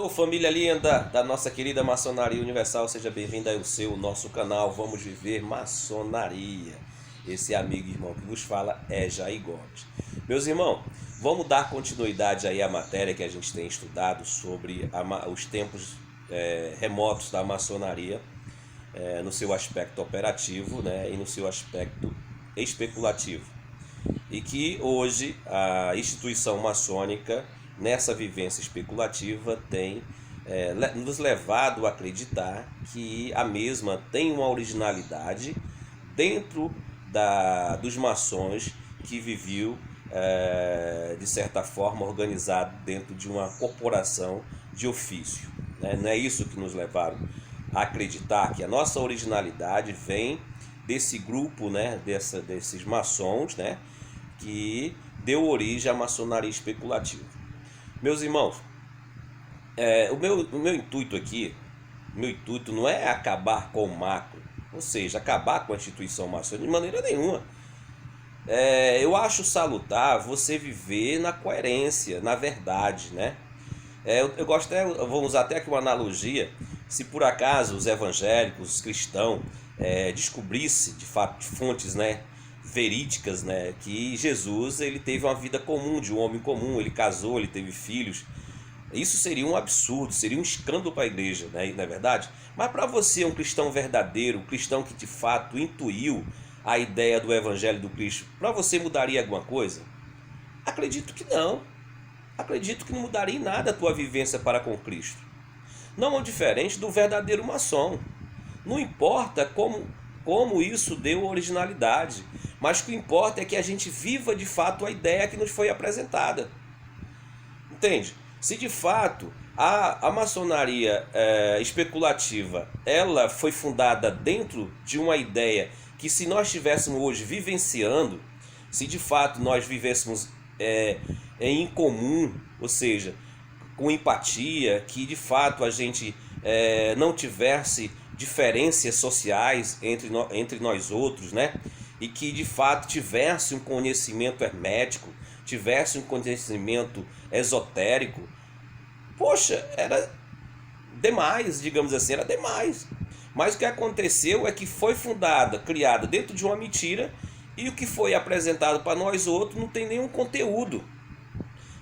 Alô, família linda da nossa querida Maçonaria Universal, seja bem-vindo ao nosso canal Vamos Viver Maçonaria. Esse amigo e irmão que vos fala é Jair Gomes. Meus irmãos, vamos dar continuidade aí à matéria que a gente tem estudado sobre os tempos remotos da maçonaria, no seu aspecto operativo, né, e no seu aspecto especulativo. E que hoje a instituição maçônica, nessa vivência especulativa, tem nos levado a acreditar que a mesma tem uma originalidade dentro dos maçons que viviam, de certa forma, organizado dentro de uma corporação de ofício. Né? Não é isso que nos levaram a acreditar que a nossa originalidade vem desse grupo, né, desses maçons, né, que deu origem à maçonaria especulativa. Meus irmãos, o meu intuito aqui, não é acabar com o macro, ou seja, acabar com a instituição maçônica de maneira nenhuma. Eu acho salutar você viver na coerência, na verdade, né? Eu gosto até, vou usar até aqui uma analogia. Se por acaso os evangélicos, os cristãos, descobrisse de fato fontes, né, verídicas, né, que Jesus ele teve uma vida comum, de um homem comum, ele casou, ele teve filhos, isso seria um absurdo, seria um escândalo para a igreja, né, não é verdade? Mas para você, um cristão verdadeiro, um cristão que de fato intuiu a ideia do evangelho do Cristo, para você mudaria alguma coisa? Acredito que não. Acredito que não mudaria em nada a tua vivência para com Cristo. Não é diferente do verdadeiro maçom. Não importa como isso deu originalidade, mas o que importa é que a gente viva de fato a ideia que nos foi apresentada. Entende? Se de fato a maçonaria especulativa ela foi fundada dentro de uma ideia que, se nós estivéssemos hoje vivenciando, se de fato nós vivêssemos em comum, ou seja, com empatia, que de fato a gente não tivesse diferenças sociais entre nós outros, né? E que de fato tivesse um conhecimento hermético, tivesse um conhecimento esotérico, poxa, era demais, digamos assim, era demais. Mas o que aconteceu é que foi criada dentro de uma mentira, e o que foi apresentado para nós outros não tem nenhum conteúdo.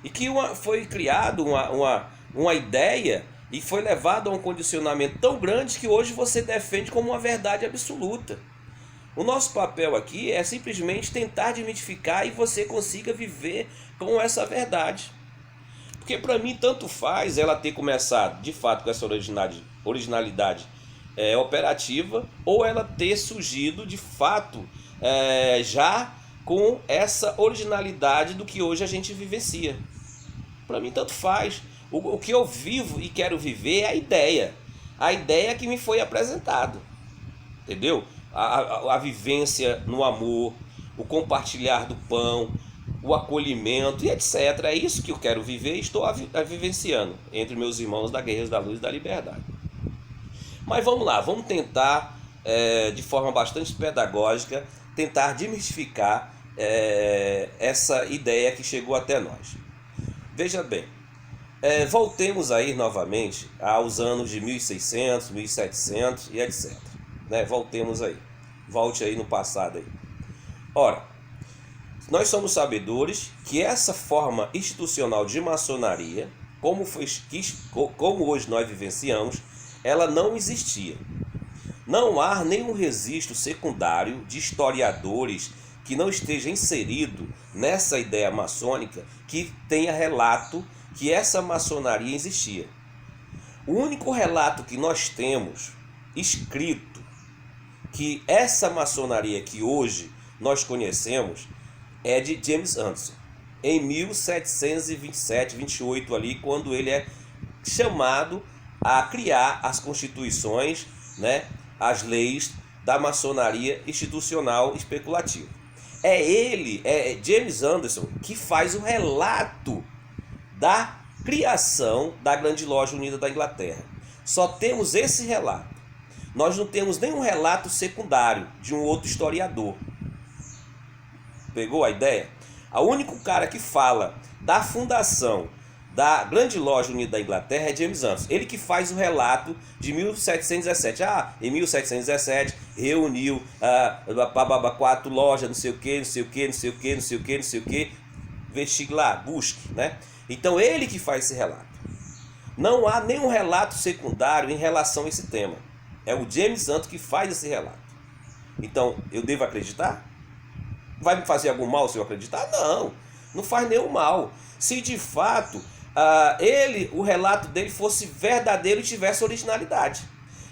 E que foi criado uma ideia e foi levado a um condicionamento tão grande que hoje você defende como uma verdade absoluta. O nosso papel aqui é simplesmente tentar desmitificar e você consiga viver com essa verdade. Porque para mim tanto faz ela ter começado de fato com essa originalidade operativa, ou ela ter surgido de fato já com essa originalidade do que hoje a gente vivencia. Para mim tanto faz. O que eu vivo e quero viver é a ideia que me foi apresentada, entendeu? A vivência no amor, o compartilhar do pão, o acolhimento e etc. É isso que eu quero viver e estou vivenciando entre meus irmãos da Guerreiros da Luz e da Liberdade. Mas vamos lá, vamos tentar, de forma bastante pedagógica, tentar desmistificar essa ideia que chegou até nós. Veja bem, voltemos aí novamente aos anos de 1600, 1700 e etc. Né? Voltemos aí, volte aí no passado aí. Ora, nós somos sabedores que essa forma institucional de maçonaria, como hoje nós vivenciamos, ela não existia. Não há nenhum registro secundário de historiadores que não esteja inserido nessa ideia maçônica que tenha relato que essa maçonaria existia. O único relato que nós temos escrito que essa maçonaria que hoje nós conhecemos é de James Anderson, em 1727, 28 ali, quando ele é chamado a criar as constituições, né, as leis da maçonaria institucional especulativa. É James Anderson que faz o relato da criação da Grande Loja Unida da Inglaterra. Só temos esse relato. Nós não temos nenhum relato secundário de um outro historiador. Pegou a ideia? O único cara que fala da fundação da Grande Loja Unida da Inglaterra é James Anson. Ele que faz o relato de 1717. Em 1717 reuniu 4 lojas, não sei o que, não sei o que, não sei o que, não sei o que, não sei o que. Investigue lá, busque, né? Então ele que faz esse relato. Não há nenhum relato secundário em relação a esse tema. É o James Anson que faz esse relato. Então, eu devo acreditar? Vai me fazer algum mal se eu acreditar? Não, não faz nenhum mal. Se de fato o relato dele fosse verdadeiro e tivesse originalidade.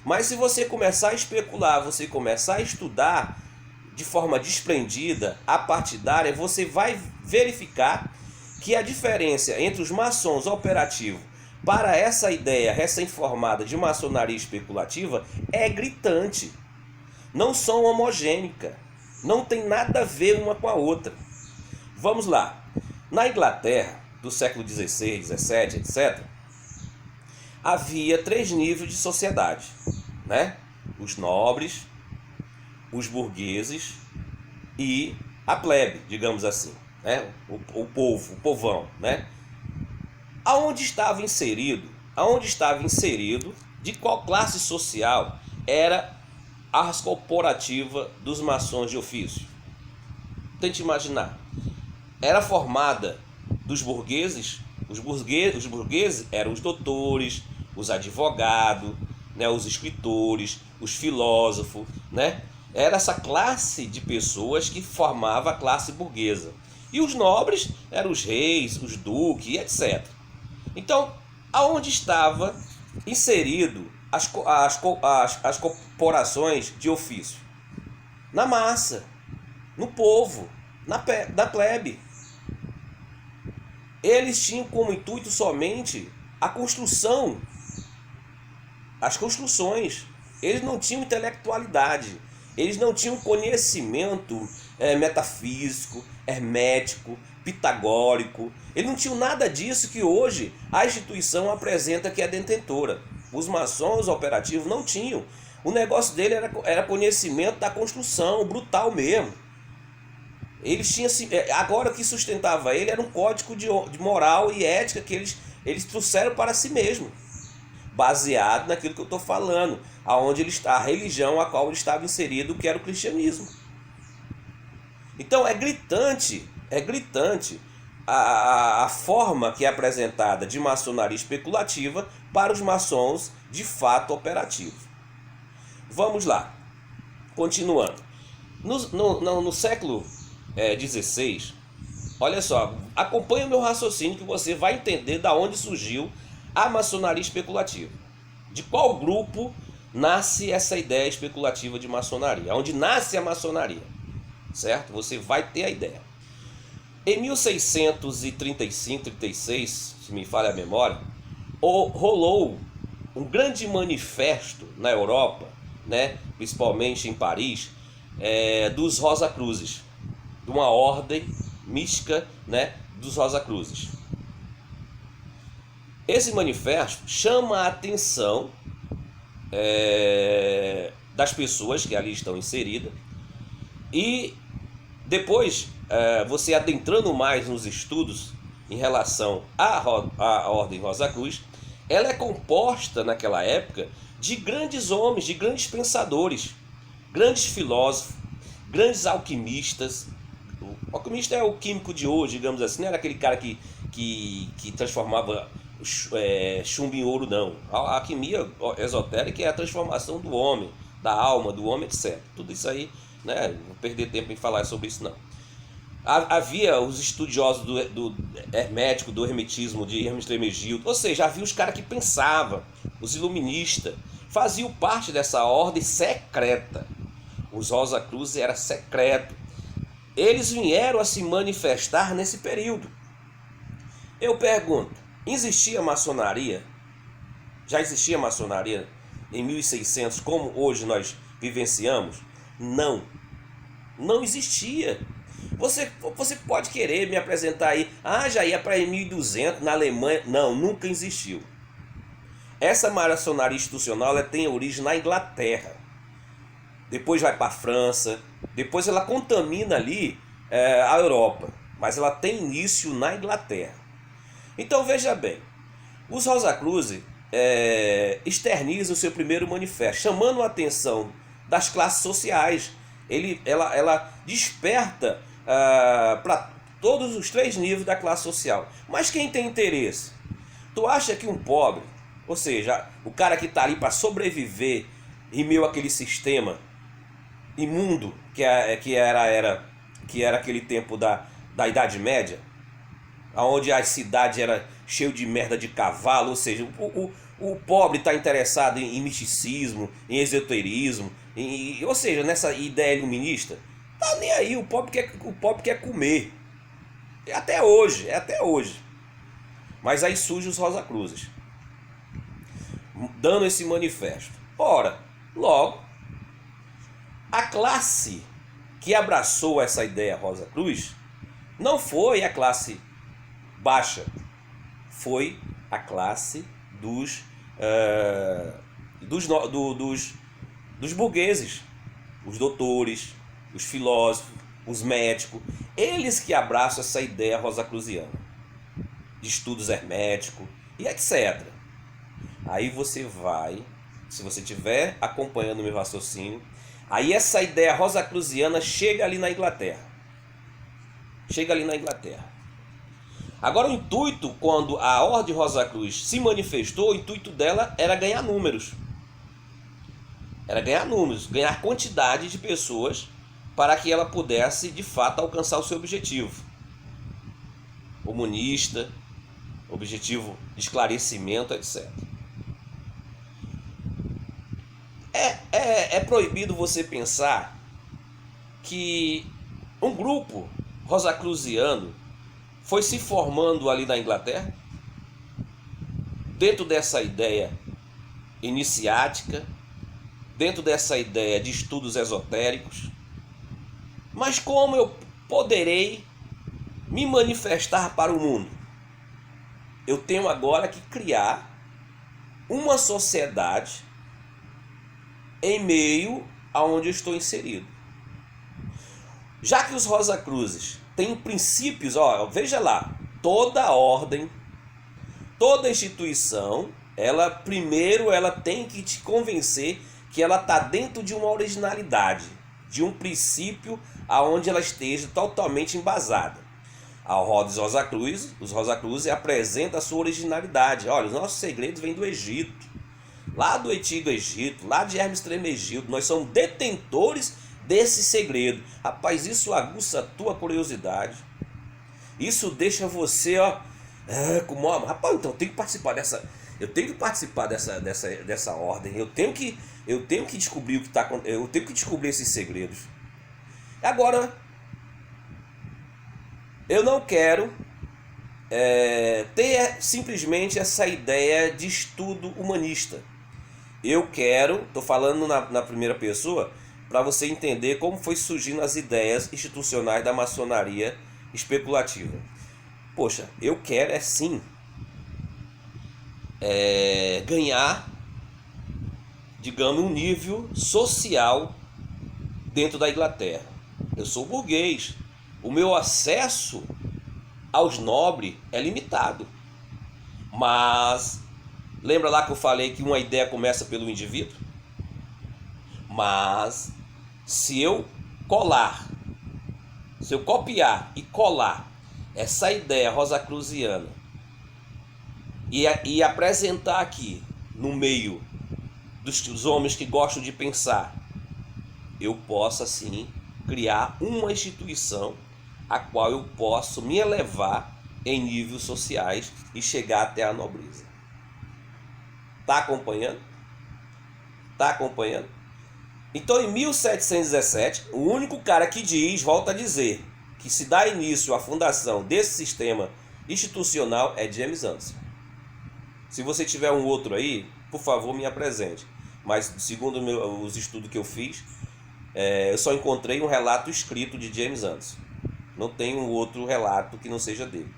Mas se você começar a especular, você começar a estudar de forma desprendida, apartidária, você vai verificar que a diferença entre os maçons operativos para essa ideia recém-formada de maçonaria especulativa é gritante. Não são homogênicas, não tem nada a ver uma com a outra. Vamos lá. Na Inglaterra, do século XVI, XVII, etc., havia 3 níveis de sociedade, né? Os nobres, os burgueses e a plebe, digamos assim, né? O povo, o povão, né? Aonde estava inserido, de qual classe social era a corporativa dos maçons de ofício? Tente imaginar. Era formada dos burgueses. Os burgueses eram os doutores, os advogados, né, os escritores, os filósofos, né? Era essa classe de pessoas que formava a classe burguesa. E os nobres eram os reis, os duques, etc. Então, aonde estava inserido as corporações de ofício? Na massa, no povo, na plebe. Eles tinham como intuito somente a construção, as construções. Eles não tinham intelectualidade, eles não tinham conhecimento metafísico, hermético, pitagórico. Eles não tinham nada disso que hoje a instituição apresenta que é detentora. Os maçons operativos não tinham. O negócio dele era conhecimento da construção, brutal mesmo. Eles tinham, agora o que sustentava ele era um código de moral e ética que eles trouxeram para si mesmo, baseado naquilo que eu estou falando, aonde ele está, a religião a qual ele estava inserido, que era o cristianismo. Então é gritante a forma que é apresentada de maçonaria especulativa para os maçons de fato operativos. Vamos lá, continuando. No século XVI, olha só, acompanha o meu raciocínio que você vai entender da onde surgiu a maçonaria especulativa. De qual grupo nasce essa ideia especulativa de maçonaria? Onde nasce a maçonaria, certo? Você vai ter a ideia. Em 1635, 36, se me falha a memória, rolou um grande manifesto na Europa, né, principalmente em Paris, dos Rosacruzes, de uma ordem mística, né, dos Rosacruzes. Esse manifesto chama a atenção das pessoas que ali estão inseridas, e depois, você adentrando mais nos estudos em relação à Ordem Rosacruz, ela é composta naquela época de grandes homens, de grandes pensadores, grandes filósofos, grandes alquimistas. O alquimista é o químico de hoje, digamos assim, não era aquele cara que transformava chumbo em ouro, não. A alquimia esotérica é a transformação do homem, da alma do homem, etc. Tudo isso aí, né? Não vou perder tempo em falar sobre isso, não. Havia os estudiosos do hermético, do hermetismo, de Hermes Trismegisto, ou seja, havia os caras que pensavam, os iluministas, faziam parte dessa ordem secreta. Os Rosacruzes era secreto. Eles vieram a se manifestar nesse período. Eu pergunto, existia maçonaria? Já existia maçonaria em 1600, como hoje nós vivenciamos? Não, não existia. Você pode querer me apresentar aí, já ia para 1200 na Alemanha. Não, nunca existiu. Essa maçonaria institucional tem origem na Inglaterra. Depois vai para a França, depois ela contamina ali a Europa, mas ela tem início na Inglaterra. Então veja bem, os Rosacruzes externizam o seu primeiro manifesto, chamando a atenção das classes sociais. Ela desperta para todos os três níveis da classe social. Mas quem tem interesse? Tu acha que um pobre, ou seja, o cara que está ali para sobreviver em meio àquele sistema imundo que era aquele tempo da Idade Média, onde a cidade era cheia de merda de cavalo, ou seja, o pobre está interessado em misticismo, em esoterismo, ou seja, nessa ideia iluminista, tá nem aí, o pobre quer comer. É até hoje. Mas aí surgem os Rosacruzes, dando esse manifesto. Ora, logo, a classe que abraçou essa ideia Rosacruz não foi a classe baixa, foi a classe dos burgueses, os doutores, os filósofos, os médicos, eles que abraçam essa ideia rosacruziana, de estudos herméticos e etc. Aí você vai, se você estiver acompanhando o meu raciocínio, aí essa ideia rosacruziana chega ali na Inglaterra. Agora o intuito, quando a Ordem Rosacruz se manifestou, o intuito dela era ganhar números. Ganhar quantidade de pessoas para que ela pudesse, de fato, alcançar o seu objetivo comunista, objetivo de esclarecimento, etc. É proibido você pensar que um grupo rosacruziano foi se formando ali na Inglaterra, dentro dessa ideia iniciática, dentro dessa ideia de estudos esotéricos. Mas como eu poderei me manifestar para o mundo? Eu tenho agora que criar uma sociedade em meio aonde eu estou inserido. Já que os Rosacruzes têm princípios, veja lá, toda ordem, toda instituição, ela tem que te convencer que ela está dentro de uma originalidade, de um princípio aonde ela esteja totalmente embasada. Ao Rhodes Rosacruz, os Rosacruzes apresentam a sua originalidade. Olha, os nossos segredos vêm do Egito, lá do antigo Egito, lá de Hermes Trismegisto. Nós somos detentores desse segredo. Rapaz, isso aguça a tua curiosidade. Isso deixa você, rapaz, então eu tenho que participar dessa ordem. Eu tenho que descobrir o que está acontecendo. Eu tenho que descobrir esses segredos. Agora, eu não quero ter simplesmente essa ideia de estudo humanista. Eu quero, estou falando na primeira pessoa, para você entender como foi surgindo as ideias institucionais da maçonaria especulativa. Poxa, eu quero sim ganhar, digamos, um nível social dentro da Inglaterra. Eu sou burguês. O meu acesso aos nobres é limitado. Mas, lembra lá que eu falei que uma ideia começa pelo indivíduo? Mas, se eu copiar e colar essa ideia rosacruziana e apresentar aqui no meio dos homens que gostam de pensar, eu posso assim criar uma instituição a qual eu posso me elevar em níveis sociais e chegar até a nobreza. Tá acompanhando? Então, em 1717, o único cara que diz, volta a dizer, que se dá início à fundação desse sistema institucional é James Anderson. Se você tiver um outro aí, por favor, me apresente. Mas, segundo os estudos que eu fiz, eu só encontrei um relato escrito de James Anderson. Não tem um outro relato que não seja dele.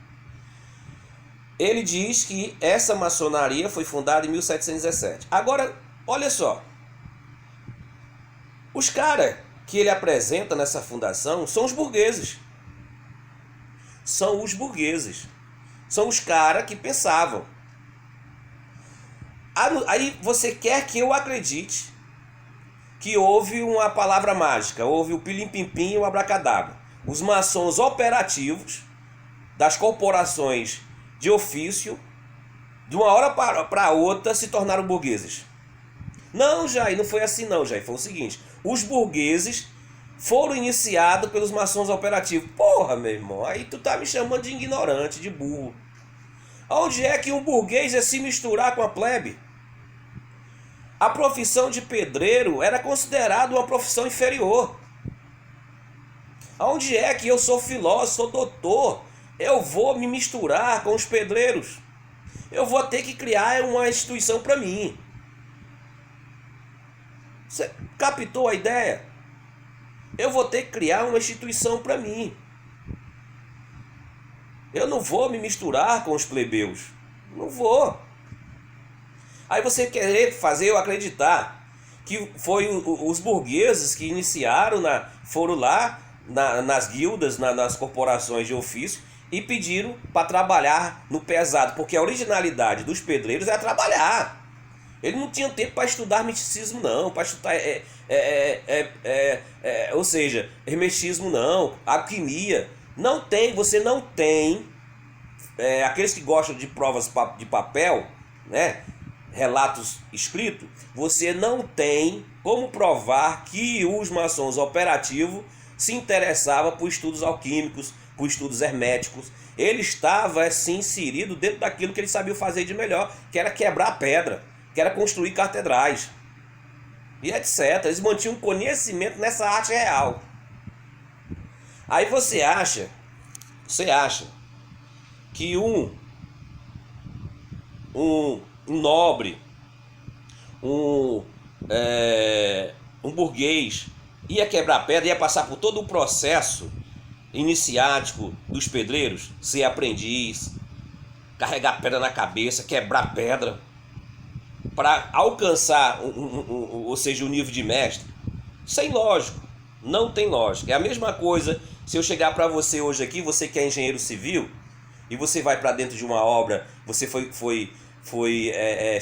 Ele diz que essa maçonaria foi fundada em 1717. Agora, olha só. Os caras que ele apresenta nessa fundação são os burgueses. São os caras que pensavam. Aí você quer que eu acredite que houve uma palavra mágica, houve o pilim-pim-pim e o abracadabra. Os maçons operativos das corporações de ofício, de uma hora para outra, se tornaram burgueses. Não, Jair, não foi assim não, Jair. Foi o seguinte, os burgueses foram iniciados pelos maçons operativos. Porra, meu irmão, aí tu tá me chamando de ignorante, de burro. Onde é que um burguês é se misturar com a plebe? A profissão de pedreiro era considerada uma profissão inferior. Onde é que eu sou filósofo, sou doutor, eu vou me misturar com os pedreiros? Eu vou ter que criar uma instituição para mim. Você captou a ideia? Eu vou ter que criar uma instituição para mim. Eu não vou me misturar com os plebeus. Não vou. Aí você querer fazer eu acreditar que foi os burgueses que iniciaram, foram lá nas guildas, nas corporações de ofício e pediram para trabalhar no pesado, porque a originalidade dos pedreiros é trabalhar. Ele não tinha tempo para estudar misticismo não, para estudar, ou seja, hermetismo não, alquimia. Não tem, você não tem, aqueles que gostam de provas de papel, né, relatos escritos, você não tem como provar que os maçons operativos se interessavam por estudos alquímicos, por estudos herméticos. Ele estava assim inserido dentro daquilo que ele sabia fazer de melhor, que era quebrar pedra, que era construir catedrais e etc. Eles mantinham conhecimento nessa arte real. Aí você acha que um nobre, um burguês ia quebrar pedra, ia passar por todo o processo iniciático dos pedreiros, ser aprendiz, carregar pedra na cabeça, quebrar pedra, para alcançar, ou seja, o nível de mestre? Sem lógico, não tem lógica. É a mesma coisa se eu chegar para você hoje aqui, você que é engenheiro civil, e você vai para dentro de uma obra, você foi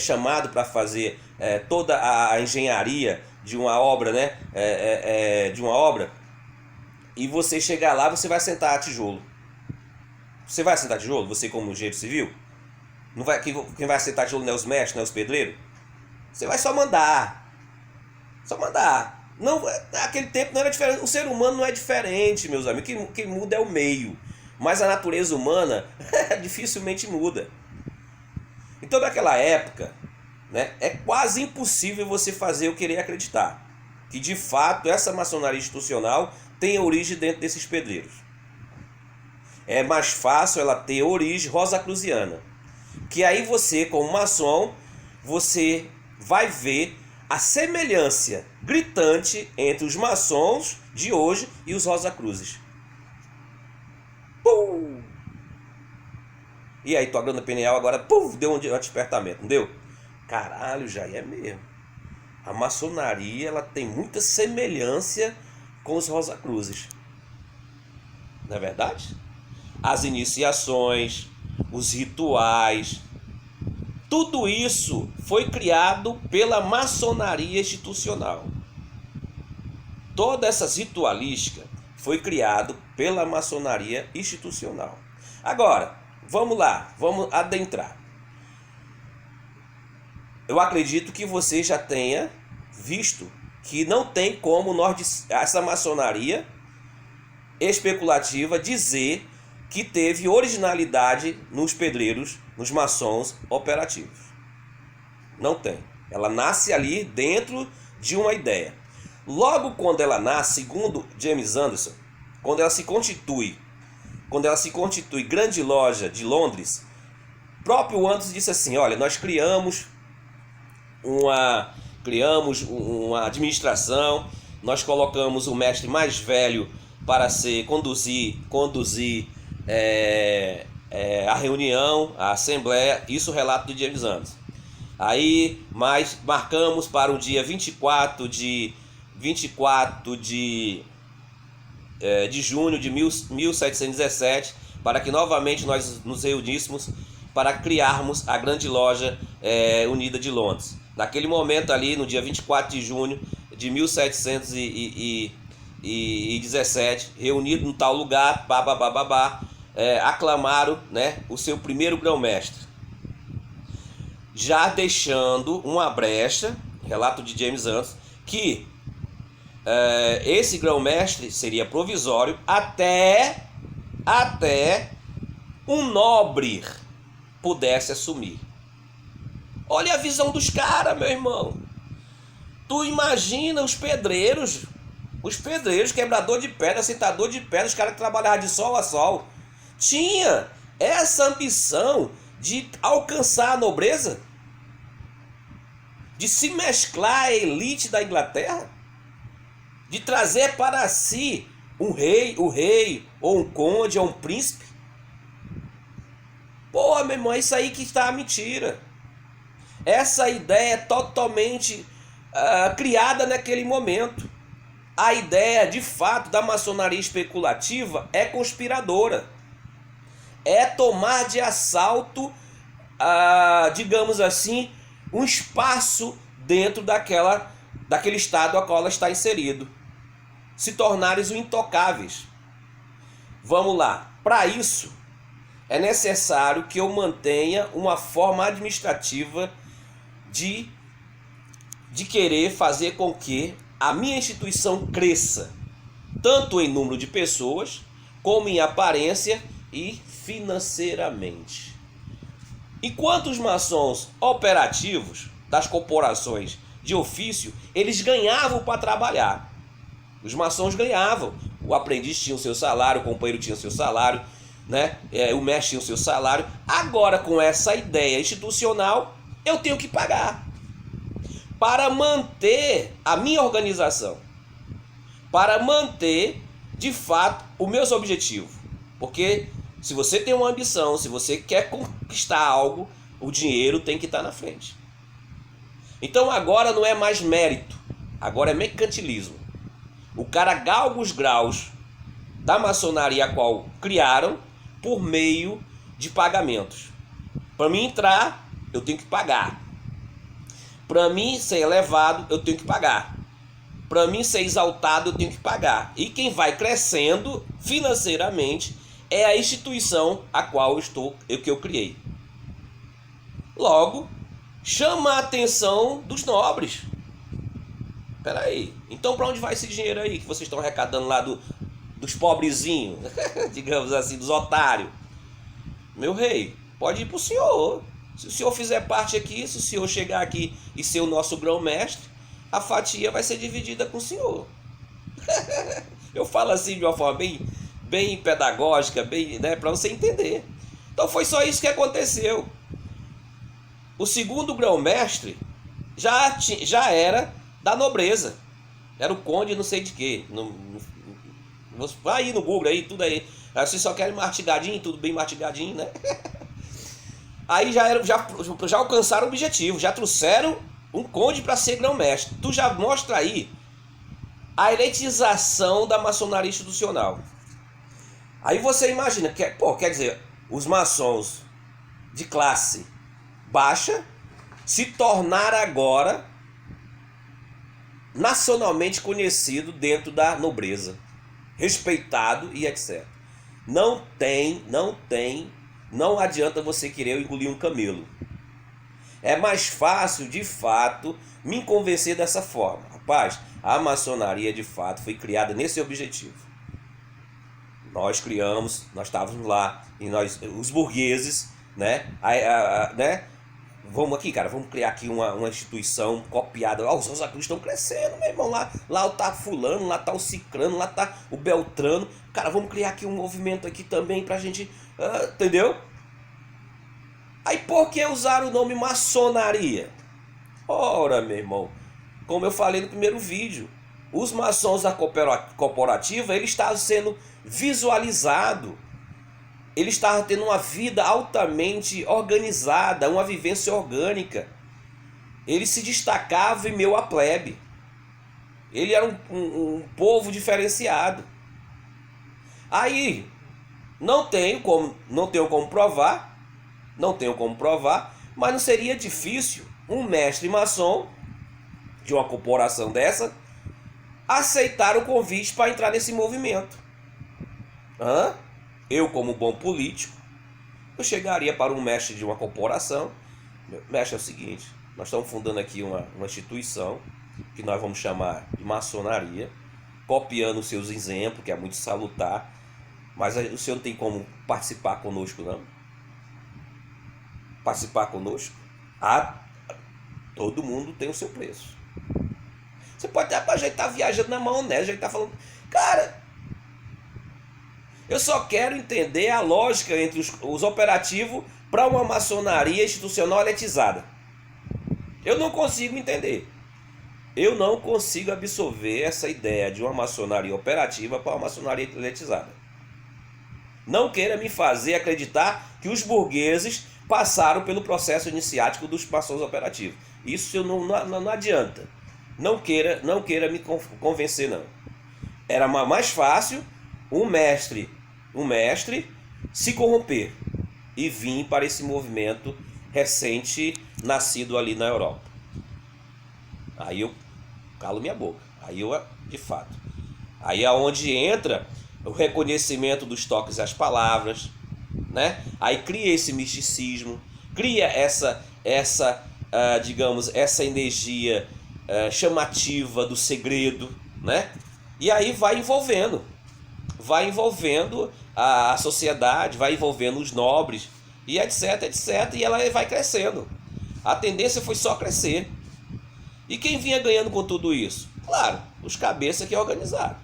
chamado para fazer toda a engenharia de uma obra, né? De uma obra, e você chegar lá, você vai sentar tijolo. Você vai sentar tijolo? Você como engenheiro civil? Não vai, quem vai sentar tijolo não é os mestres, não é os pedreiros? Você vai só mandar. Só mandar. Não, naquele tempo não era diferente. O ser humano não é diferente, meus amigos. Quem muda é o meio. Mas a natureza humana dificilmente muda. Então, naquela época, né, é quase impossível você fazer eu querer acreditar que, de fato, essa maçonaria institucional tem origem dentro desses pedreiros. É mais fácil ela ter origem rosacruziana. Que aí você, como maçom, você vai ver a semelhança gritante entre os maçons de hoje e os rosacruzes. Pum! E aí, tua glândula pineal agora deu um despertamento, não deu? Caralho, já é mesmo. A maçonaria ela tem muita semelhança com os rosacruzes. Não é verdade? As iniciações, os rituais, tudo isso foi criado pela maçonaria institucional. Toda essa ritualística foi criado pela maçonaria institucional. Agora, vamos lá, vamos adentrar. Eu acredito que você já tenha visto que não tem como essa maçonaria especulativa dizer que teve originalidade nos pedreiros, nos maçons operativos. Não tem. Ela nasce ali dentro de uma ideia. Logo quando ela nasce, segundo James Anderson, quando ela se constitui grande loja de Londres, próprio Anderson disse assim, olha, nós criamos uma administração, nós colocamos o mestre mais velho para conduzir a reunião, a assembleia, isso é o relato de James Anderson. Aí, marcamos para o dia 24 de junho de 1717 para que novamente nós nos reuníssemos para criarmos a grande loja unida de Londres. Naquele momento ali, no dia 24 de junho de 1717, reunido no tal lugar, aclamaram, né, o seu primeiro grão-mestre, já deixando uma brecha, relato de James Anson, que esse grão-mestre seria provisório até um nobre pudesse assumir. Olha a visão dos caras, meu irmão. Tu imagina os pedreiros, quebrador de pedra, sentador de pedra, os caras que trabalhavam de sol a sol, tinha essa ambição de alcançar a nobreza, de se mesclar à elite da Inglaterra, de trazer para si o rei, ou um conde, ou um príncipe. Pô, meu irmão, é isso aí que está a mentira. Essa ideia é totalmente criada naquele momento. A ideia, de fato, da maçonaria especulativa é conspiradora. É tomar de assalto, digamos assim, um espaço dentro daquele estado a qual ela está inserido. Se tornarem os intocáveis. Vamos lá. Para isso, é necessário que eu mantenha uma forma administrativa de querer fazer com que a minha instituição cresça, tanto em número de pessoas, como em aparência e financeiramente. Enquanto os maçons operativos das corporações de ofício, eles ganhavam para trabalhar. Os maçons ganhavam. O aprendiz tinha o seu salário, o companheiro tinha o seu salário, né? O mestre tinha o seu salário. Agora, com essa ideia institucional, eu tenho que pagar para manter a minha organização, para manter, de fato, os meus objetivos. Porque se você tem uma ambição, se você quer conquistar algo, o dinheiro tem que estar na frente. Então agora não é mais mérito, agora é mercantilismo. O cara galga os graus da maçonaria a qual criaram por meio de pagamentos. Para mim entrar, eu tenho que pagar. Para mim ser elevado, eu tenho que pagar. Para mim ser exaltado, eu tenho que pagar. E quem vai crescendo financeiramente é a instituição a qual eu criei. Logo, chama a atenção dos nobres. Espera aí, então para onde vai esse dinheiro aí que vocês estão arrecadando lá dos pobrezinhos, digamos assim, dos otários? Meu rei, pode ir para o senhor. Se o senhor fizer parte aqui, se o senhor chegar aqui e ser o nosso grão-mestre, a fatia vai ser dividida com o senhor. Eu falo assim de uma forma bem pedagógica, né, para você entender. Então foi só isso que aconteceu. O segundo grão-mestre já era da nobreza. Era o conde não sei de quê. Vai aí no Google aí, tudo aí. Vocês só querem mastigadinho, tudo bem mastigadinho, né? Aí já alcançaram o objetivo, já trouxeram um conde para ser grão-mestre. Tu já mostra aí a elitização da maçonaria institucional. Aí você imagina, quer dizer, os maçons de classe baixa se tornaram agora nacionalmente conhecido dentro da nobreza, respeitado e etc. Não adianta você querer engolir um camelo. É mais fácil, de fato, me convencer dessa forma. Rapaz, a maçonaria, de fato, foi criada nesse objetivo. Nós criamos, nós estávamos lá, e os burgueses, né? Vamos aqui, cara, vamos criar aqui uma instituição copiada. Os Rosacruz estão crescendo, meu irmão. Lá tá fulano, lá tá o cicrano, lá tá o beltrano. Cara, vamos criar aqui um movimento aqui também pra gente... entendeu? Aí por que usar o nome maçonaria? Ora, meu irmão, como eu falei no primeiro vídeo, os maçons da corporativa, eles estavam sendo visualizados. Ele estava tendo uma vida altamente organizada, uma vivência orgânica. Ele se destacava em meio à plebe. Ele era um povo diferenciado. Aí, Não tenho como provar, mas não seria difícil um mestre maçom de uma corporação dessa aceitar o convite para entrar nesse movimento. Eu, como bom político, eu chegaria para um mestre de uma corporação: mestre, é o seguinte, nós estamos fundando aqui uma instituição que nós vamos chamar de maçonaria, copiando os seus exemplos, que é muito salutar, mas o senhor não tem como participar conosco, não? Participar conosco? Todo mundo tem o seu preço. Você pode até estar viajando na maionese, já está falando, cara, eu só quero entender a lógica entre os operativos para uma maçonaria institucional eletizada. Eu não consigo entender. Eu não consigo absorver essa ideia de uma maçonaria operativa para uma maçonaria eletizada. Não queira me fazer acreditar que os burgueses passaram pelo processo iniciático dos maçons operativos. Isso não adianta. Não queira me convencer, não. Era mais fácil um mestre se corromper e vir para esse movimento recente, nascido ali na Europa. Aí eu calo minha boca. De fato. Aí é onde entra o reconhecimento dos toques e as palavras, né? Aí cria esse misticismo, cria essa energia chamativa do segredo, né? E aí vai envolvendo a sociedade, vai envolvendo os nobres, e etc, e ela vai crescendo. A tendência foi só crescer. E quem vinha ganhando com tudo isso? Claro, os cabeças que organizaram.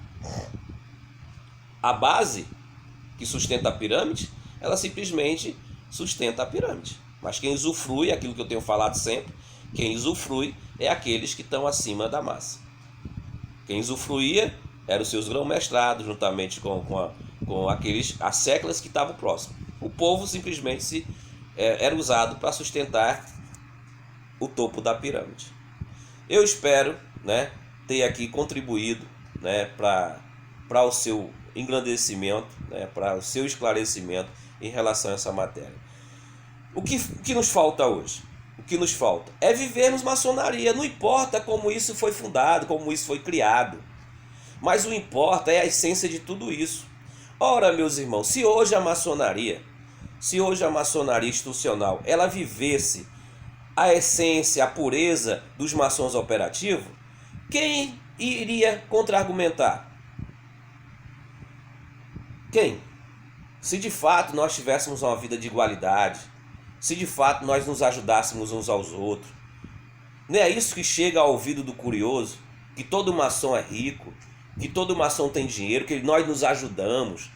A base que sustenta a pirâmide, ela simplesmente sustenta a pirâmide. Mas quem usufrui, aquilo que eu tenho falado sempre, quem usufrui é aqueles que estão acima da massa. Quem usufruía eram os seus grão-mestrados, juntamente com as séculas que estavam próximos. O povo simplesmente era usado para sustentar o topo da pirâmide. Eu espero, né, ter aqui contribuído, né, para o seu engrandecimento, né, para o seu esclarecimento em relação a essa matéria. O que nos falta hoje? O que nos falta é vivermos maçonaria. Não importa como isso foi fundado, como isso foi criado, mas o importa é a essência de tudo isso. Ora, meus irmãos, se hoje a maçonaria institucional, ela vivesse a essência, a pureza dos maçons operativos, quem iria contra-argumentar? Quem? Se de fato nós tivéssemos uma vida de igualdade, se de fato nós nos ajudássemos uns aos outros, não é isso que chega ao ouvido do curioso, que todo maçom é rico, que todo maçom tem dinheiro, que nós nos ajudamos,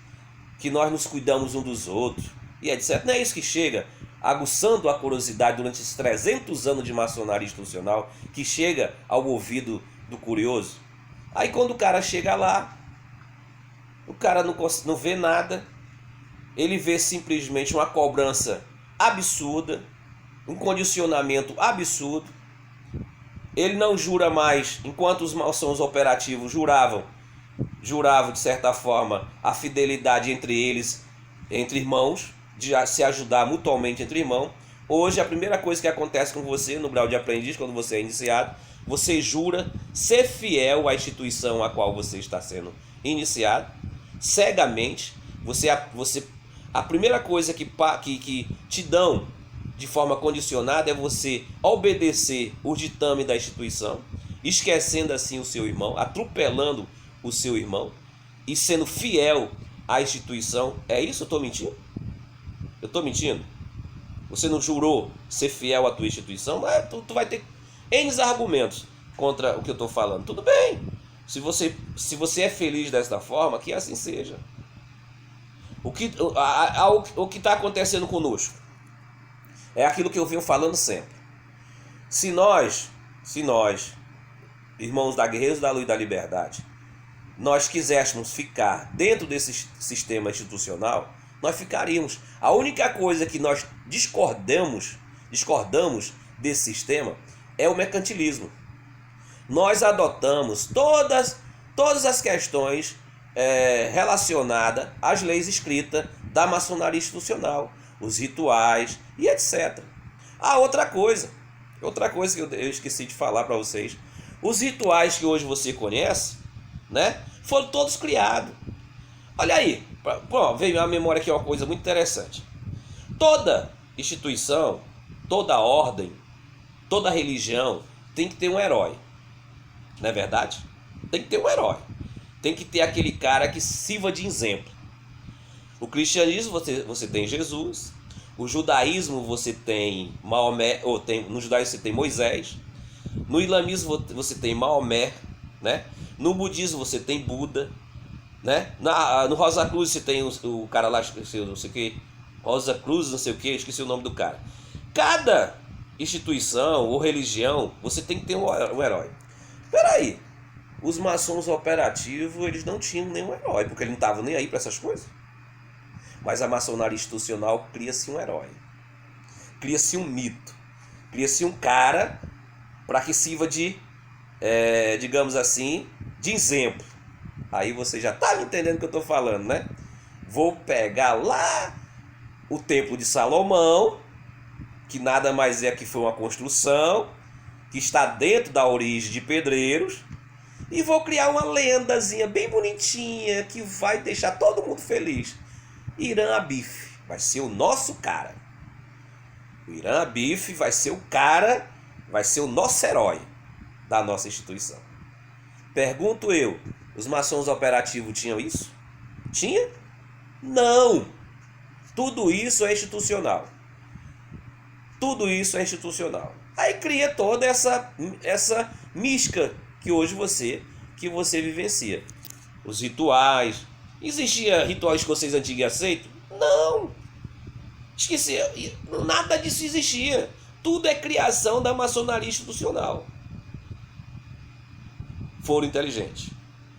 que nós nos cuidamos uns dos outros, e etc. Não é isso que chega aguçando a curiosidade durante esses 300 anos de maçonaria institucional, que chega ao ouvido do curioso? Aí quando o cara chega lá, o cara não vê nada, ele vê simplesmente uma cobrança absurda, um condicionamento absurdo. Ele não jura mais, enquanto os maçons operativos juravam de certa forma a fidelidade entre eles, entre irmãos, de se ajudar mutuamente entre irmãos. Hoje a primeira coisa que acontece com você no grau de aprendiz, quando você é iniciado, você jura ser fiel à instituição a qual você está sendo iniciado, cegamente. A primeira coisa que te dão de forma condicionada é você obedecer o ditame da instituição, esquecendo assim o seu irmão, atropelando o seu irmão e sendo fiel à instituição. É isso? Eu estou mentindo? Eu estou mentindo? Você não jurou ser fiel à tua instituição? Mas tu vai ter N argumentos contra o que eu estou falando. Tudo bem. Se você é feliz desta forma, que assim seja. O que está acontecendo conosco é aquilo que eu venho falando sempre. Se nós, irmãos da Guerreiros da Luz e da Liberdade, nós quiséssemos ficar dentro desse sistema institucional, nós ficaríamos. A única coisa que nós discordamos desse sistema é o mercantilismo. Nós adotamos todas as questões relacionadas às leis escritas da maçonaria institucional, os rituais e etc. Ah, outra coisa que eu esqueci de falar para vocês. Os rituais que hoje você conhece, né, foram todos criados. Olha aí, veio à memória aqui uma coisa muito interessante. Toda instituição, toda ordem, toda religião tem que ter um herói. Não é verdade? Tem que ter um herói. Tem que ter aquele cara que sirva de exemplo. No cristianismo você tem Jesus. O judaísmo você tem Maomé, no judaísmo você tem Moisés. No islamismo você tem Maomé, né? No budismo você tem Buda, né? No Rosa Cruz você tem o cara lá, esqueci, não sei o que, Rosa Cruz, não sei o que, esqueci o nome do cara. Cada instituição ou religião você tem que ter um herói. Peraí, os maçons operativos eles não tinham nenhum herói, porque eles não estavam nem aí para essas coisas. Mas a maçonaria institucional cria-se um herói, cria-se um mito, cria-se um cara para que sirva de, digamos assim, de exemplo. Aí você já está me entendendo o que eu estou falando, né? Vou pegar lá o Templo de Salomão, que nada mais é que foi uma construção, que está dentro da origem de pedreiros, e vou criar uma lendazinha bem bonitinha que vai deixar todo mundo feliz. Irã Abif vai ser o nosso cara. O Irã Abif vai ser o cara, vai ser o nosso herói da nossa instituição. Pergunto eu, os maçons operativos tinham isso? Tinha? Não! Tudo isso é institucional. Tudo isso é institucional. Aí cria toda essa mística que hoje você vivencia. Os rituais. Existia ritual escocês antigo e aceito? Não! Esqueci, nada disso existia. Tudo é criação da maçonaria institucional. Foram inteligentes.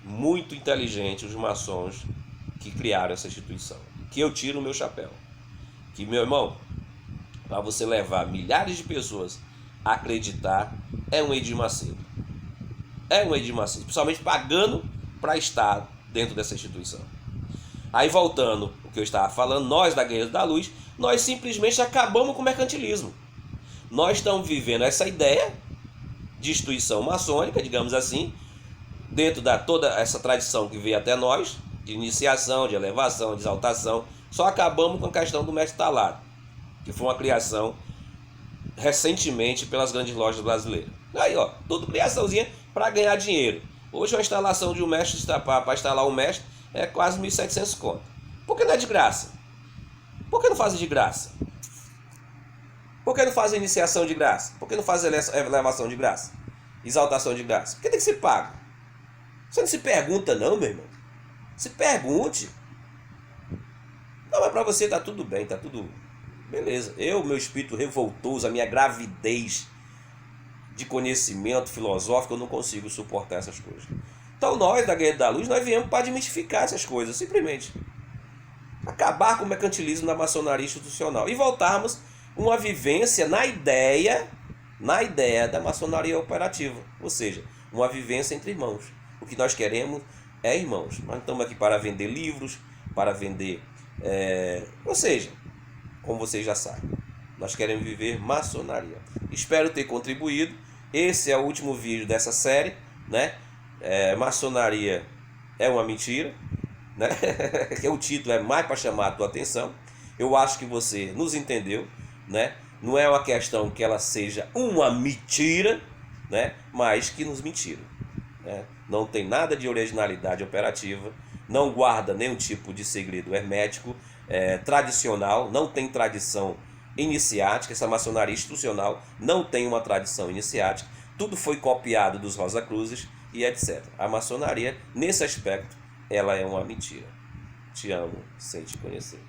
Muito inteligentes os maçons que criaram essa instituição. Que eu tiro o meu chapéu. Que, meu irmão, para você levar milhares de pessoas a acreditar, é um Edir Macedo. É um Edir Macedo. Principalmente pagando para estar dentro dessa instituição. Aí voltando o que eu estava falando, nós da Guerreiros da Luz, nós simplesmente acabamos com o mercantilismo. Nós estamos vivendo essa ideia de instituição maçônica, digamos assim, dentro da toda essa tradição que veio até nós, de iniciação, de elevação, de exaltação, só acabamos com a questão do mestre talado, que foi uma criação recentemente pelas grandes lojas brasileiras. Aí, ó, tudo criaçãozinha para ganhar dinheiro. Hoje a instalação de um mestre, para instalar um mestre, é quase 1.700 conto. Por que não é de graça? Por que não fazem de graça? Por que não fazem iniciação de graça? Por que não fazem elevação de graça? Exaltação de graça? Por que tem que ser pago? Você não se pergunta não, meu irmão. Se pergunte. Não, mas para você tá tudo bem, tá tudo beleza. Meu espírito revoltoso, a minha gravidez de conhecimento filosófico, eu não consigo suportar essas coisas. Então nós, da Guerreira da Luz, nós viemos para desmistificar essas coisas, simplesmente. Acabar com o mercantilismo da maçonaria institucional e voltarmos uma vivência na ideia da maçonaria operativa, ou seja, uma vivência entre irmãos. O que nós queremos é irmãos. Nós não estamos aqui para vender livros, para vender... ou seja, como vocês já sabem, nós queremos viver maçonaria. Espero ter contribuído. Esse é o último vídeo dessa série, né? Maçonaria é uma mentira, né? O título é mais para chamar a tua atenção. Eu acho que você nos entendeu, né? Não é uma questão que ela seja uma mentira, né? Mas que nos mentiram, né? Não tem nada de originalidade operativa, não guarda nenhum tipo de segredo hermético, tradicional, não tem tradição iniciática. Essa maçonaria institucional não tem uma tradição iniciática, tudo foi copiado dos Rosa Cruzes e etc. A maçonaria, nesse aspecto, ela é uma mentira. Te amo sem te conhecer.